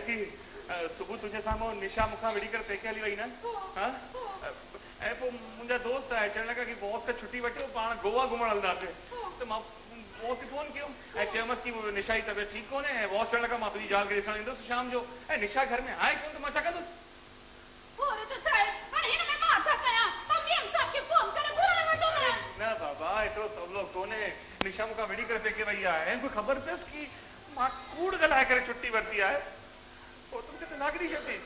की सुबह तुझे सामो निशा मुखा विड़ी कर पेके हली वई न हां ए पो मुंजा दोस्त है चढ़ लगा कि बॉस का छुट्टी वठो पाण गोवा घुमण हलदासे तो मां बॉस के फोन कियो ए चमस की निशा की तबियत ठीक कोने है बॉस चढ़ लगा मां तुझी जाल के ॾिसण ईंदुसि शाम जो ए निशा घर में आए कोन तो मां छा कंदुसि और तो साहब हाणे हिन में मां छा कयां मम्मी साहब के फोन करे घुराए वठो न बाबा एतिरो सवलो कोने निशा मुखा विड़ी कर पेके वई आहे कोई ख़बर अथसि कि मां कूड़ ॻाल्हाए करे छुट्टी वरिती आहे पोइ तुमखे तलाक ॾेई छॾी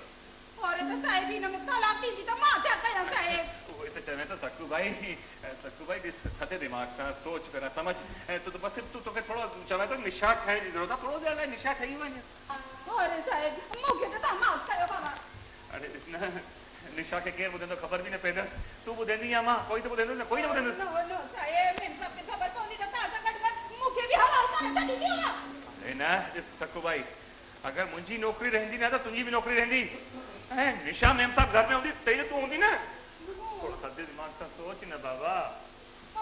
और तो साहब हिन में तलाक ॾींदी त मां छा कयां साहब उहे त चवे त सक्कू भाई ॾिस थधे दिमाग़ सां सोच कर समझ तो बस तू तोखे थोरो चवे तो निशा ठाहिण जी ज़रूरत आहे थोरो देर लाइ निशा ठही वञे और साहब मूंखे त तव्हां माफ़ कयो बाबा अरे ॾिस न निशा के केरु ॿुधंदो ख़बर बि न पवंदसि तूं ॿुधंदी या मां कोई त ॿुधंदुसि न कोई न ॿुधंदुसि न साहब हिन सब के खबर पवंदी त तव्हां सां गॾु मूंखे बि हलाल करे छॾींदी न अरे न ॾिस सक्कू भाई अगर मुंहिंजी नौकरी रहंदी न त तुंहिंजी बि नौकरी रहंदी ऐं निशा मैम साहब घर में हूंदी तई तूं हूंदी न थोरो थधे दिमाग़ सां सोच न बाबा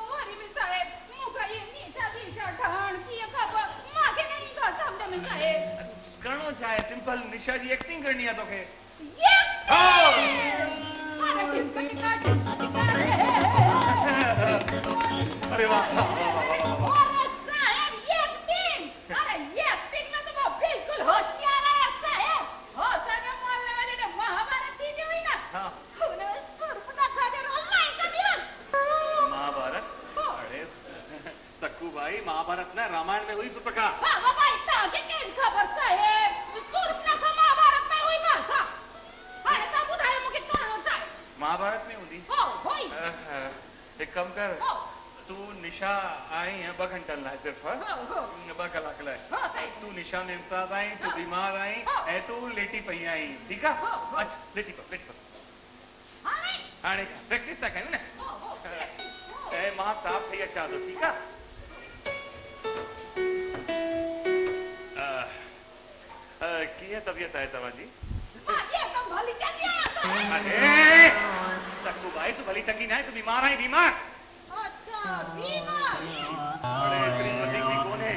और भी साहब मूंखे ये निशा ठाहिण कीअं खबर मूंखे न ईंदो सम्झ में साहब करणो छा आहे सिंपल निशा जी एक्टिंग करणी आहे तोखे ये अरे डिस्को अरे वाह और साहब ये एक्टिंग अरे ये एक्टिंग में तो वो बिल्कुल होशियार है साहब हो सके मोहल्ले वाले ने महाभारत दी हुई ना हाँ उन्हें सूर्पनखा के रोल नहीं कर दिया महाभारत अरे सक्कू भाई महाभारत ना रामायण में हुई सुप्रका बाबा भाई ताके केन खबर साहब सूर्पनखा महाभारत में हुई भाषा अरे ता बुधाए मुके करणो चाहे महाभारत में हुंदी हो होई एक कम कर तू निशा आई है 2 घंटा लाए सिर्फ हो 2 कलाक लाए हाँ, सही। तू निशा ने साथ आई तू बीमार आई हाँ। ऐ तू लेटी पई आई ठीक है हाँ, हाँ। अच्छा लेटी पर हां हाणे प्रैक्टिस था कयूं न हो ऐ मां साफ थई अचां थो ठीक आहे कीअं तबियत आहे तव्हांजी मां ये कम भली चंगी आया अरे सक्कू भाई तू भली चंगी ना है तू बीमार आई बीमार अच्छा बीमार अरे इतनी वधीक भी कोन है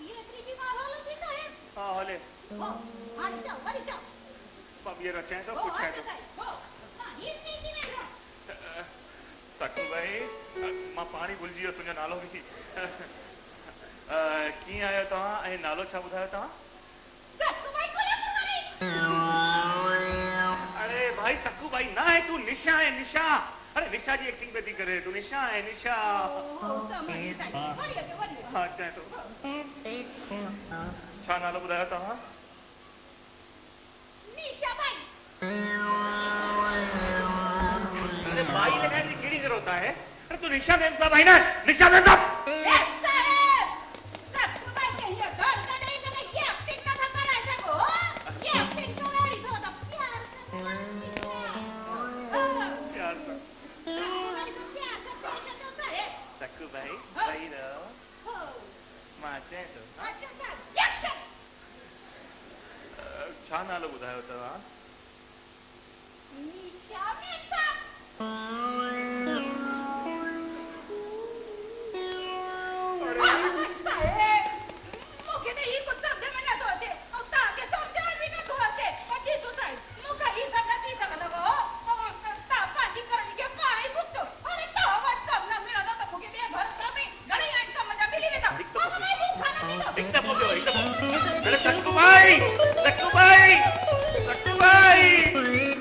ये इतनी बीमार हो लगी साहब हां हले हो हां जाओ अब ये रचे तो हो कुछ है तो हो हां ये नहीं में सक्कू भाई मां पानी भुलजी वियो तुंहिंजो नालो बि कीअं आहियो तव्हां ऐं नालो छा ॿुधायो तव्हां सक्कू भाई कोले अरे भाई सक्कू भाई ना है तू निशा है निशा अरे निशा जी एक्टिंग पे थी करे तू निशा है निशा हो समझ साहब बढ़िया हाँ चाहे तो छा नालो ॿुधायो तव्हां निशा भाई अरे भाई लगाने की कड़ी जरूरत है अरे तू निशा मैम साहब आई ना निशा मैम साहब यस साहब सक्कू भाई के ये घर का नहीं तो ये एक्टिंग ना कर ऐसा को ये एक्टिंग तो रेडी तो प्यार से प्यार से प्यार से पेश होता है सक्कू भाई सही रहो हो मां चाहे तो अच्छा सर एक्शन छा नालो ॿुधायो तव्हां निशा मैम साहब सक्कू भाई सक्कू भाई सक्कू भाई